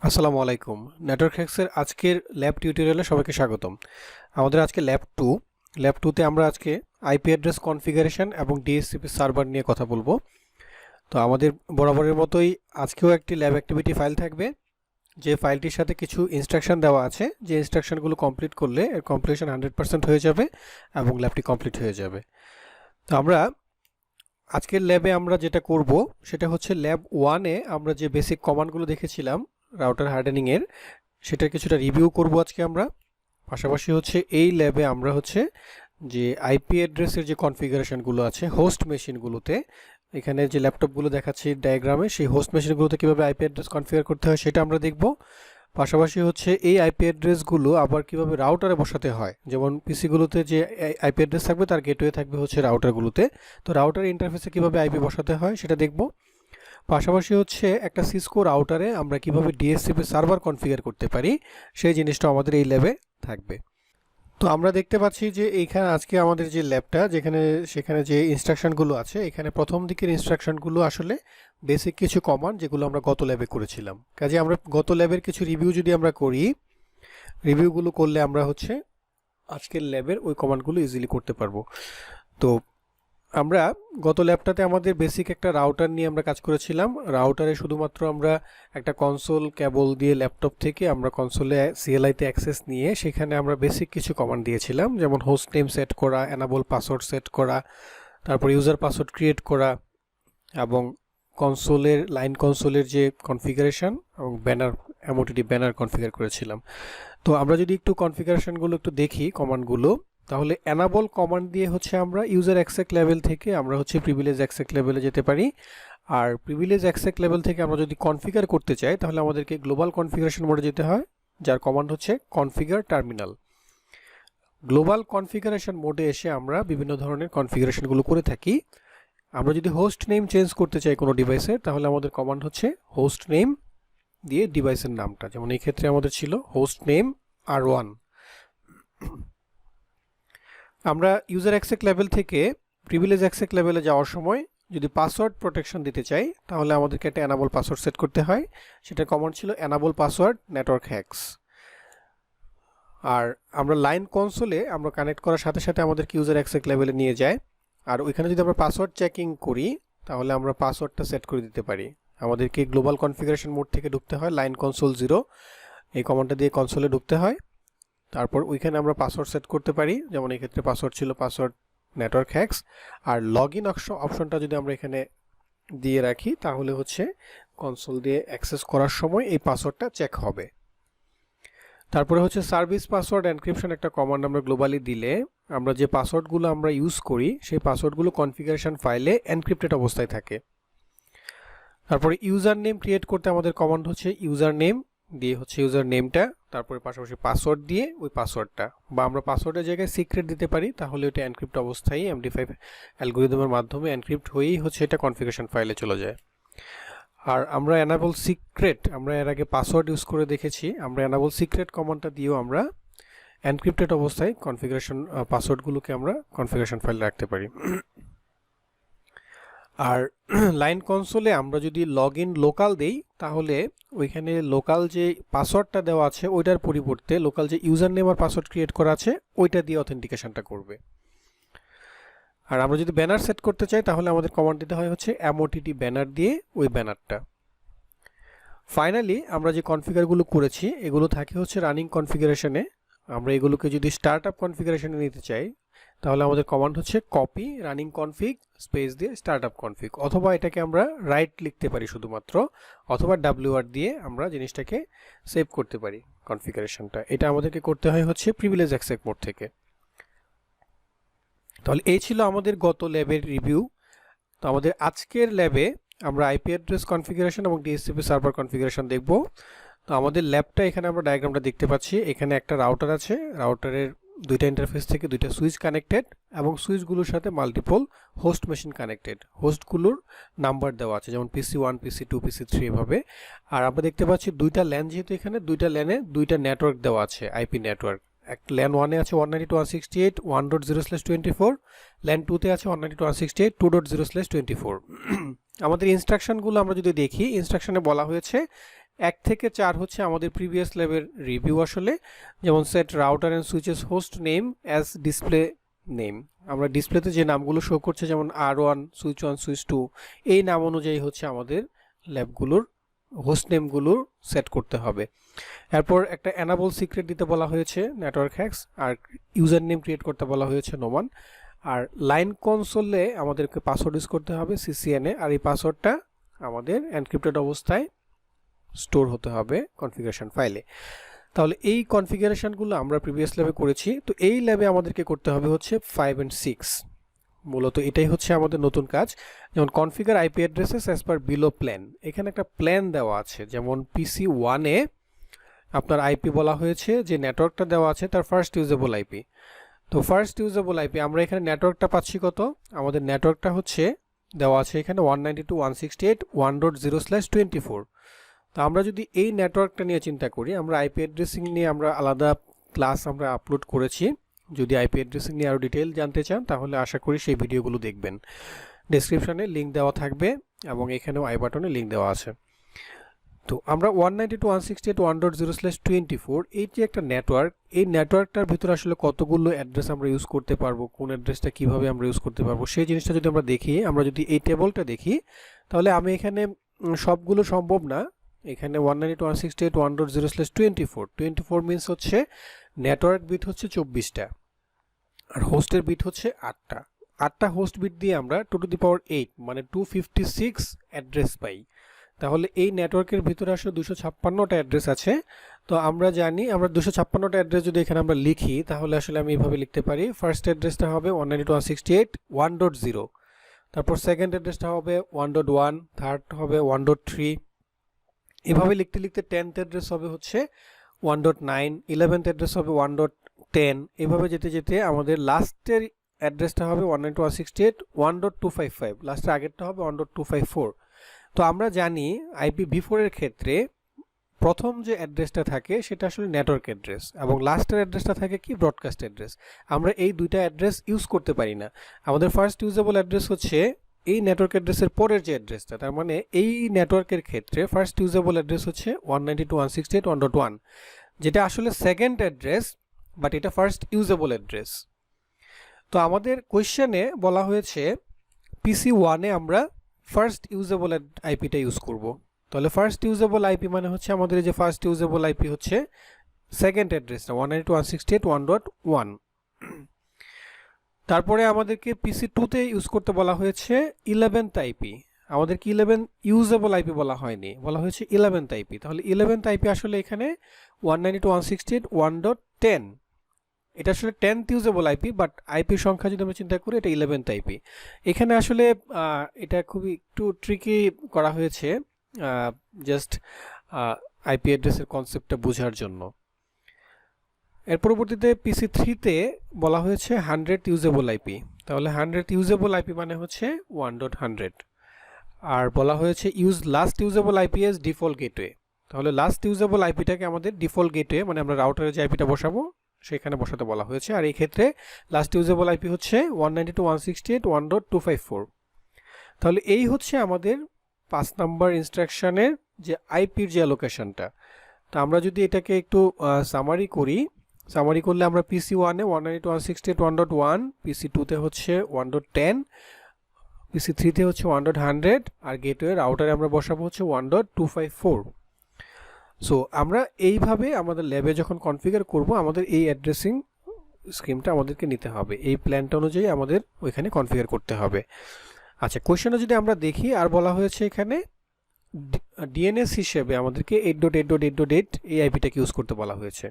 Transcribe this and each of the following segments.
আসসালামু আলাইকুম। নেটওয়ার্ক হ্যাক্সের আজকের ল্যাব টিউটোরিয়ালে সবাইকে স্বাগতম। আমাদের আজকে ল্যাব 2তে আমরা আজকে আইপি অ্যাড্রেস কনফিগারেশন এবং ডিএইচসিপি সার্ভার নিয়ে কথা বলবো। তো আমাদের বরাবরের মতোই আজকেও একটি ল্যাব অ্যাক্টিভিটি ফাইল থাকবে, যে ফাইলটির সাথে কিছু ইনস্ট্রাকশন দেওয়া আছে, যে ইনস্ট্রাকশনগুলো কমপ্লিট করলে এর কমপ্লিশন 100% হয়ে যাবে এবং ল্যাবটি কমপ্লিট হয়ে যাবে। তো আমরা আজকের ল্যাবে আমরা যেটা করব সেটা হচ্ছে ল্যাব 1-এ আমরা যে বেসিক কমান্ডগুলো দেখেছিলাম রাউটার হার্ডেনিংয়ের, সেটার কিছুটা রিভিউ করব আজকে আমরা। পাশাপাশি হচ্ছে এই ল্যাবে আমরা হচ্ছে যে আইপি অ্যাড্রেসের যে কনফিগারেশনগুলো আছে হোস্ট মেশিনগুলোতে, এখানে যে ল্যাপটপগুলো দেখাচ্ছি ডায়াগ্রামে, সেই হোস্ট মেশিনগুলোতে কীভাবে আইপি অ্যাড্রেস কনফিগার করতে হয় সেটা আমরা দেখব। পাশাপাশি হচ্ছে এই আইপি অ্যাড্রেসগুলো আবার কীভাবে রাউটারে বসাতে হয়, যেমন পিসিগুলোতে যে আইপি অ্যাড্রেস থাকবে তার গেটওয়ে থাকবে হচ্ছে রাউটারগুলোতে, তো রাউটার ইন্টারফেসে কীভাবে আইপি বসাতে হয় সেটা দেখব। পাশাপাশি হচ্ছে একটা সিসকো রাউটারে আমরা কিভাবে ডিএসসিপি সার্ভার কনফিগার করতে পারি সেই জিনিসটা আমাদের এই ল্যাবে থাকবে। তো আমরা দেখতে পাচ্ছি যে এইখানে আজকে আমাদের যে ল্যাবটা সেখানে যে ইনস্ট্রাকশনগুলো আছে, এখানে প্রথম দিকের ইনস্ট্রাকশনগুলো আসলে বেসিক কিছু কমান্ড যেগুলো আমরা গত ল্যাবে করেছিলাম। কাজে আমরা গত ল্যাবের কিছু রিভিউ যদি আমরা করি, রিভিউগুলো করলে আমরা হচ্ছে আজকের ল্যাবের ওই কমান্ডগুলো ইজিলি করতে পারবো। তো আমরা গত ল্যাবটাতে আমাদের বেসিক একটা রাউটার নিয়ে আমরা কাজ করেছিলাম। রাউটারে শুধুমাত্র আমরা একটা কনসোল কেবল দিয়ে ল্যাপটপ থেকে আমরা কনসোলে সিএলআইতে অ্যাক্সেস নিয়ে সেখানে আমরা বেসিক কিছু কমান্ড দিয়েছিলাম, যেমন হোস্ট নেম সেট করা, এনাবল পাসওয়ার্ড সেট করা, তারপর ইউজার পাসওয়ার্ড ক্রিয়েট করা, এবং লাইন কনসোলের যে কনফিগারেশন এবং এমওটিডি ব্যানার কনফিগার করেছিলাম। তো আমরা যদি একটু কনফিগারেশনগুলো একটু দেখি কমান্ডগুলো, তাহলে এনাবল কমান্ড দিয়ে হচ্ছে আমরা ইউজার অ্যাক্সেস লেভেল থেকে আমরা হচ্ছে প্রিভিলেজ অ্যাক্সেস লেভেলে যেতে পারি। আর প্রিভিলেজ অ্যাক্সেস লেভেল থেকে আমরা যদি কনফিগার করতে চাই তাহলে আমাদেরকে গ্লোবাল কনফিগারেশন মোডে যেতে হয়, যার কমান্ড হচ্ছে কনফিগার টার্মিনাল। গ্লোবাল কনফিগারেশন মোডে এসে আমরা বিভিন্ন ধরনের কনফিগারেশনগুলো করে থাকি। আমরা যদি হোস্ট নেম চেঞ্জ করতে চাই কোনো ডিভাইসের, তাহলে আমাদের কমান্ড হচ্ছে হোস্ট নেম দিয়ে ডিভাইসের নামটা, যেমন এই ক্ষেত্রে আমাদের ছিল হোস্ট নেম R1। আমরা ইউজার অ্যাক্সেস লেভেল থেকে প্রিভিলেজ অ্যাক্সেস লেভেলে যাওয়ার সময় যদি পাসওয়ার্ড প্রোটেকশন দিতে চাই তাহলে আমাদেরকে একটা এনাবল পাসওয়ার্ড সেট করতে হয়, সেটা কমান্ড ছিল এনাবল পাসওয়ার্ড নেটওয়ার্ক হ্যাক্স। আর আমরা লাইন কনসোলে আমরা কানেক্ট করার সাথে সাথে আমাদেরকে ইউজার অ্যাক্সেস লেভেলে নিয়ে যায়, আর ওইখানে যদি আমরা পাসওয়ার্ড চেকিং করি তাহলে আমরা পাসওয়ার্ডটা সেট করে দিতে পারি। আমাদেরকে গ্লোবাল কনফিগারেশন মোড থেকে ঢুকতে হয়, লাইন কনসোল 0 এই কমান্ডটা দিয়ে কনসোলে ঢুকতে হয়, তারপর ওইখানে আমরা পাসওয়ার্ড সেট করতে পারি, যেমন এই ক্ষেত্রে পাসওয়ার্ড ছিল পাসওয়ার্ড নেটওয়ার্ক হ্যাক্স। আর লগ ইন অপশনটা যদি আমরা এখানে দিয়ে রাখি তাহলে হচ্ছে কনসোল দিয়ে অ্যাক্সেস করার সময় এই পাসওয়ার্ডটা চেক হবে। তারপরে হচ্ছে সার্ভিস পাসওয়ার্ড এনক্রিপশন একটা কমান্ড আমরা গ্লোবালি দিলে আমরা যে পাসওয়ার্ডগুলো আমরা ইউজ করি সেই পাসওয়ার্ডগুলো কনফিগারেশন ফাইলে এনক্রিপ্টেড অবস্থায় থাকে। তারপরে ইউজার নেম ক্রিয়েট করতে আমাদের কমান্ড হচ্ছে ইউজার নেম দিয়ে হচ্ছে ইউজার নেমটা, তারপরে পাশাপাশি পাসওয়ার্ড দিয়ে ওই পাসওয়ার্ডটা, বা আমরা পাসওয়ার্ডের জায়গায় সিক্রেট দিতে পারি, তাহলে ওটা এনক্রিপ্ট অবস্থায় MD5 অ্যালগোরিদমের মাধ্যমে এনক্রিপ্ট হয়েই হচ্ছে এটা কনফিগারেশন ফাইলে চলে যায়। আর আমরা এনাবল সিক্রেট, আমরা এর আগে পাসওয়ার্ড ইউজ করে দেখেছি, আমরা এনাবল সিক্রেট কমান্ডটা দিয়েও আমরা এনক্রিপ্টেড অবস্থায় কনফিগারেশন পাসওয়ার্ডগুলোকে আমরা কনফিগারেশন ফাইলে রাখতে পারি। আর লাইন কনসোলে আমরা যদি লগ ইন লোকাল দেই তাহলে ওইখানে লোকাল যে পাসওয়ার্ডটা দেওয়া আছে ওইটার পরিবর্তে লোকাল যে ইউজার নেম আর পাসওয়ার্ড ক্রিয়েট করা আছে ওইটা দিয়ে অথেন্টিকেশনটা করবে। আর আমরা যদি ব্যানার সেট করতে চাই তাহলে আমাদের কমান্ড দিতে হয় হচ্ছে এমওটিডি ব্যানার দিয়ে ওই ব্যানারটা। ফাইনালি আমরা যে কনফিগারগুলো করেছি এগুলো থাকে হচ্ছে রানিং কনফিগারেশনে। আমরা এগুলোকে যদি স্টার্ট আপ কনফিগারেশনে নিতে চাই তাহলে আমাদের কমান্ড হচ্ছে কপি রানিং কনফিগ স্পেস দিয়ে স্টার্ট আপ কনফিগ, অথবা এটাকে আমরা রাইট লিখতে পারি শুধুমাত্র, অথবা WR দিয়ে আমরা জিনিসটাকে সেভ করতে পারি কনফিগারেশনটা। এটা আমাদেরকে করতে হয় হচ্ছে প্রিভিলেজ অ্যাক্সেস মোড থেকে। তাহলে এই ছিল আমাদের গত ল্যাবের রিভিউ। তো আমাদের আজকের ল্যাবে আমরা আইপি অ্যাড্রেস কনফিগারেশন এবং ডিএইচসিপি সার্ভার কনফিগারেশন দেখব। তো আমাদের ল্যাবটা এখানে আমরা ডায়াগ্রামটা দেখতে পাচ্ছি, এখানে একটা রাউটার আছে, রাউটারের দুইটা ইন্টারফেস থেকে দুইটা সুইচ কানেক্টেড এবং সুইচগুলোর সাথে মাল্টিপল হোস্ট মেশিন কানেক্টেড, হোস্টগুলোর নাম্বার দেওয়া আছে যেমন PC1 PC2 PC3 এভাবে। আর আমরা দেখতে পাচ্ছি দুইটা ল্যান, যেহেতু এখানে দুইটা ল্যানে দুইটা নেটওয়ার্ক দেওয়া আছে, আইপি নেটওয়ার্ক। ল্যান 1-এ আছে 192.168.1.0/24, ল্যান 2-তে আছে 192.168.2.0/24। আমাদের ইনস্ট্রাকশনগুলো আমরা যদি দেখি, ইনস্ট্রাকশনে বলা হয়েছে 1 থেকে 4 হচ্ছে আমাদের প্রিভিয়াস ল্যাবের রিভিউ আসলে, যেমন set router and switches host name as display name. আমরা ডিসপ্লেতে যে নামগুলো শো করছে যেমন R1, সুইচ 1, সুইচ 2, এই নাম অনুযায়ী হচ্ছে আমাদের ল্যাবগুলোর হোস্ট নেমগুলোর সেট করতে হবে। এরপর একটা অ্যানাবল সিক্রেট দিতে বলা হয়েছে নেটওয়ার্ক হ্যাক্স, আর ইউজার নেম ক্রিয়েট করতে বলা হয়েছে নোমান। আর লাইন কনসোলে আমাদেরকে পাসওয়ার্ড ইউজ করতে হবে CCNA, আর এই পাসওয়ার্ডটা আমাদের এনক্রিপ্টেড অবস্থায় স্টোর হতে হবে কনফিগারেশন ফাইলে। তাহলে এই কনফিগারেশনগুলো আমরা প্রিভিয়াস ল্যাবে করেছি, তো এই ল্যাবে আমাদেরকে করতে হবে হচ্ছে 5 and 6। মূলত এটাই হচ্ছে আমাদের নতুন কাজ। যেমন configure IP addresses as per below plan, এখানে একটা প্ল্যান দেওয়া আছে। যেমন PC1-এ আপনার IP বলা হয়েছে যে নেটওয়ার্কটা দেওয়া আছে তার ফার্স্ট ইউজেবল IP। তো ফার্স্ট ইউজেবল IP আমরা এখানে নেটওয়ার্কটা পাচ্ছি কত, আমাদের নেটওয়ার্কটা হচ্ছে দেওয়া আছে এখানে 192.168.1.0/24। তো আমরা যদি এই নেটওয়ার্কটা নিয়ে চিন্তা করি, আমরা IP অ্যাড্রেসিং নিয়ে আমরা আলাদা ক্লাস আমরা আপলোড করেছি। যদি IP অ্যাড্রেসিং নিয়ে আরও ডিটেইল জানতে চান তাহলে আশা করি সেই ভিডিওগুলো দেখবেন। ডেসক্রিপশনে লিঙ্ক দেওয়া থাকবে এবং এখানেও আই বাটনে লিঙ্ক দেওয়া আছে। তো আমরা 192.168.1.0/24 এই যে একটা নেটওয়ার্ক, এই নেটওয়ার্কটার ভিতরে আসলে কতগুলো অ্যাড্রেস আমরা ইউজ করতে পারবো, কোন অ্যাড্রেসটা কিভাবে আমরা ইউজ করতে পারবো, সেই জিনিসটা যদি আমরা দেখি, আমরা যদি এই টেবলটা দেখি তাহলে আমি এখানে সবগুলো সম্ভব না। এখানে 192.168.1.0/24, 24 মিনস হচ্ছে নেটওয়ার্ক বিট হচ্ছে 24টা আর হোস্টের বিট হচ্ছে 8টা। 8টা হোস্ট বিট দিয়ে আমরা 2^8 মানে 256 অ্যাড্রেস পাই। তাহলে এই নেটওয়ার্কের ভিতরে আসলে 256টা অ্যাড্রেস আছে। তো আমরা জানি আমরা 256টা অ্যাড্রেস যদি এখানে আমরা লিখি তাহলে আসলে আমি এইভাবে লিখতে পারি, ফার্স্ট অ্যাড্রেসটা হবে 192.168.1.0, তারপর সেকেন্ড অ্যাড্রেসটা হবে 1.1, থার্ড হবে 1.3, এভাবে লিখতে লিখতে 10th অ্যাড্রেস হবে হচ্ছে 1.9, 11th অ্যাড্রেস হবে 1.10, এভাবে যেতে যেতে আমাদের লাস্টের অ্যাড্রেসটা হবে 192.168.1.255, লাস্টের আগেরটা হবে 1.254। তো আমরা জানি IPv4 এর ক্ষেত্রে প্রথম যে অ্যাড্রেসটা থাকে সেটা আসলে নেটওয়ার্ক অ্যাড্রেস এবং লাস্টের অ্যাড্রেসটা থাকে কি ব্রডকাস্ট অ্যাড্রেস। আমরা এই দুইটা অ্যাড্রেস ইউজ করতে পারি না। আমাদের ফার্স্ট ইউজেবল অ্যাড্রেস হচ্ছে এই নেটওয়ার্ক অ্যাড্রেসের পরের যে অ্যাড্রেসটা, তার মানে এই নেটওয়ার্কের ক্ষেত্রে ফার্স্ট ইউজেবল অ্যাড্রেস হচ্ছে 192.168.1.1, যেটা আসলে সেকেন্ড অ্যাড্রেস বাট এটা ফার্স্ট ইউজেবল অ্যাড্রেস। তো আমাদের কোয়েশ্চেনে বলা হয়েছে PC1-এ আমরা ফার্স্ট ইউজেবল আইপিটা ইউজ করব। তাহলে ফার্স্ট ইউজেবল আইপি মানে হচ্ছে আমাদের যে ফার্স্ট ইউজেবল আইপি হচ্ছে সেকেন্ড অ্যাড্রেসটা 192.168.1.1। তারপরে আমাদেরকে PC2-তে ইউজ করতে বলা হয়েছে 11th আইপি। আমাদেরকে 11 ইউজেবল আইপি বলা হয়নি, বলা হয়েছে 11th আইপি। তাহলে 11th আইপি আসলে এখানে 192.168.1.10, এটা আসলে 10th usable IP, but IP সংখ্যা যদি আমরা চিন্তা করি এটা 11th আইপি। এখানে আসলে এটা খুবই একটু ট্রিকি করা হয়েছে জাস্ট আইপি অ্যাড্রেসের কনসেপ্টটা বোঝার জন্য। এর পরবর্তীতে PC3-তে বলা হয়েছে 100th ইউজেবল আইপি। তাহলে 100th ইউজেবল আইপি মানে হচ্ছে 1.100, আর বলা হয়েছে use last usable IP as default gateway. তাহলে লাস্ট ইউজেবল আইপিটাকে আমাদের ডিফল্ট গেটওয়ে মানে আমরা রাউটারে যে আইপিটা বসাবো সেখানে বসাতে বলা হয়েছে, আর এই ক্ষেত্রে লাস্ট ইউজেবল আইপি হচ্ছে 192.168.1.254। তাহলে এই হচ্ছে আমাদের 5 নম্বর ইনস্ট্রাকশনের যে আইপির যে অ্যালোকেশনটা। তো আমরা যদি এটাকে একটু সামারি করলে আমরা PC1-এ 192.168.1.1, PC2-তে হচ্ছে 1.10, PC3-তে হচ্ছে 1.100, আর গেটওয়ে রাউটারে আমরা বসাবো হচ্ছে 1.254। সো আমরা এইভাবে আমাদের ল্যাবে যখন কনফিগার করব আমাদের এই অ্যাড্রেসিং স্কিমটা আমাদেরকে নিতে হবে, এই প্ল্যানটা অনুযায়ী আমাদের ওইখানে কনফিগার করতে হবে। আচ্ছা, কোয়েশ্চেনে যদি আমরা দেখি, আর বলা হয়েছে এখানে ডিএনএস হিসেবে আমাদেরকে 8.8.8.8 এই আইপিটাকে ইউজ করতে বলা হয়েছে।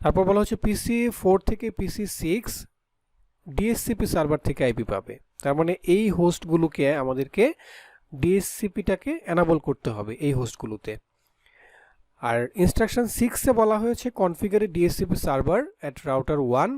তারপর বলা হচ্ছে PC4 থেকে PC6 DHCP সার্ভার থেকে আইপি পাবে। তার মানে এই হোস্টগুলোকে আমাদেরকে DHCPটাকে এনাবল করতে হবে এই হোস্টগুলোতে। আর ইনস্ট্রাকশন 6-এ বলা হয়েছে configure DHCP server at router 1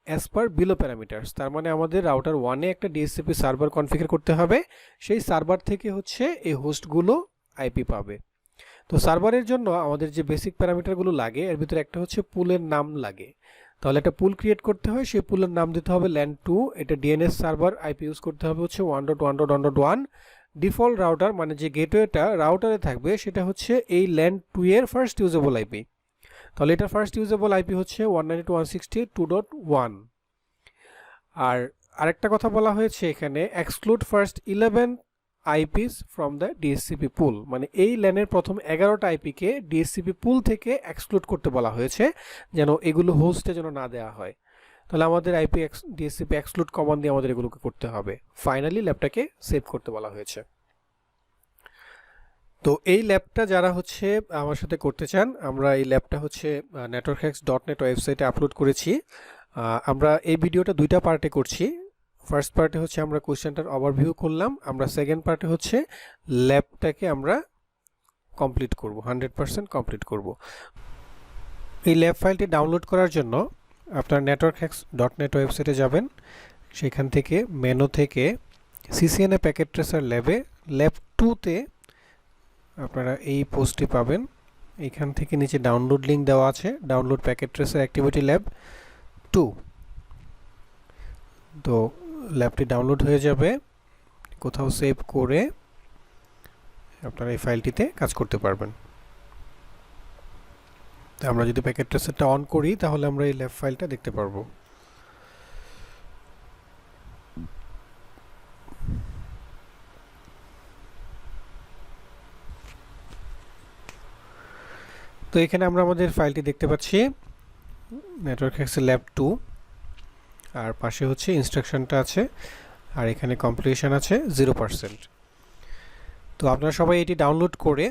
as per below parameters. তার মানে আমাদের রাউটার 1-এ একটা DHCP সার্ভার কনফিগার করতে হবে, সেই সার্ভার থেকে হচ্ছে এই হোস্টগুলো আইপি পাবে। তো সার্ভারের জন্য আমাদের যে বেসিক প্যারামিটারগুলো লাগে এর ভিতরে একটা হচ্ছে পুলের নাম লাগে। তাহলে একটা পুল ক্রিয়েট করতে হয়, সেই পুলের নাম দিতে হবে LAN2, এটা DNS সার্ভার আইপি ইউজ করতে হবে হচ্ছে 1.1.1.1, ডিফল্ট রাউটার মানে যে গেটওয়েটা রাউটারে থাকবে সেটা হচ্ছে এই ল্যান 2 এর ফার্স্ট ইউজেবল আইপি। তাহলে এটা ফার্স্ট ইউজেবল আইপি হচ্ছে 192.168.2.1। আর আরেকটা কথা বলা হয়েছে এখানে, exclude first 11 IPs from the DHCP pool, মানে এই ল্যানের প্রথম 11টা আইপিকে ডিএসসিপি পুল থেকে এক্সক্লুড করতে বলা হয়েছে, যেন এগুলো হোস্টে যেন না দেওয়া হয়। তাহলে আমাদের ডিএসসিপি এক্সক্লুড কমান্ড দিয়ে আমাদের এগুলোকে করতে হবে। ফাইনালি ল্যাবটাকে সেভ করতে বলা হয়েছে। তো এই ল্যাবটা যারা হচ্ছে আমার সাথে করতে চান, আমরা এই ল্যাবটা হচ্ছে networkhacks.net ওয়েবসাইটে আপলোড করেছি। আমরা এই ভিডিওটা দুইটা পার্টে করছি। ফার্স্ট পার্টে হচ্ছে আমরা কোয়েশ্চেনটার ওভারভিউ করলাম, আমরা সেকেন্ড পার্টে হচ্ছে ল্যাবটাকে আমরা কমপ্লিট করব, 100% কমপ্লিট করব। এই ল্যাব ফাইলটি ডাউনলোড করার জন্য আপনার networkhacks.net ওয়েবসাইটে যাবেন, সেখান থেকে মেনু থেকে CCNA প্যাকেট ট্রেসার ল্যাবে ল্যাব-2তে আপনারা এই পোস্টটি পাবেন। এখান থেকে নিচে ডাউনলোড লিঙ্ক দেওয়া আছে, ডাউনলোড প্যাকেট ট্রেসার অ্যাক্টিভিটি ল্যাব-2। তো ল্যাবটি ডাউনলোড হয়ে যাবে, কোথাও সেভ করে আপনারা এই ফাইলটিতে কাজ করতে পারবেন। আমরা যদি প্যাকেট ট্রেসারটা অন করি তাহলে আমরা এই ল্যাব ফাইলটা দেখতে পারবো। তো এখানে আমরা আমাদের ফাইলটি দেখতে পাচ্ছি, নেটওয়ার্কহ্যাক্স ল্যাব-2, আর পাশে হচ্ছে ইনস্ট্রাকশনটা আছে, আর এখানে কমপ্লিশন আছে 0%। তো আপনারা সবাই এটি ডাউনলোড করে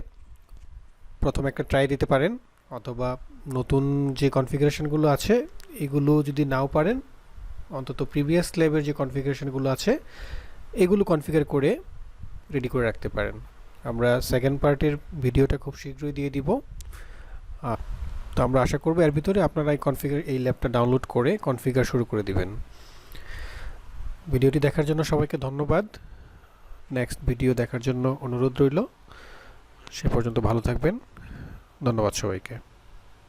প্রথম একটা ট্রাই দিতে পারেন, অথবা নতুন যে কনফিগারেশনগুলো আছে এগুলো যদি নাও পারেন, অন্তত প্রিভিয়াস ল্যাবের যে কনফিগারেশনগুলো আছে এগুলো কনফিগার করে রেডি করে রাখতে পারেন। আমরা সেকেন্ড পার্টের ভিডিওটা খুব শীঘ্রই দিয়ে দিব। তো আমরা আশা করব এর ভিতরে আপনারা এই ল্যাবটা ডাউনলোড করে কনফিগার শুরু করে দিবেন। ভিডিওটি দেখার জন্য সবাইকে ধন্যবাদ। নেক্সট ভিডিও দেখার জন্য অনুরোধ রইল। সে পর্যন্ত ভালো থাকবেন। ধন্যবাদ সবাইকে।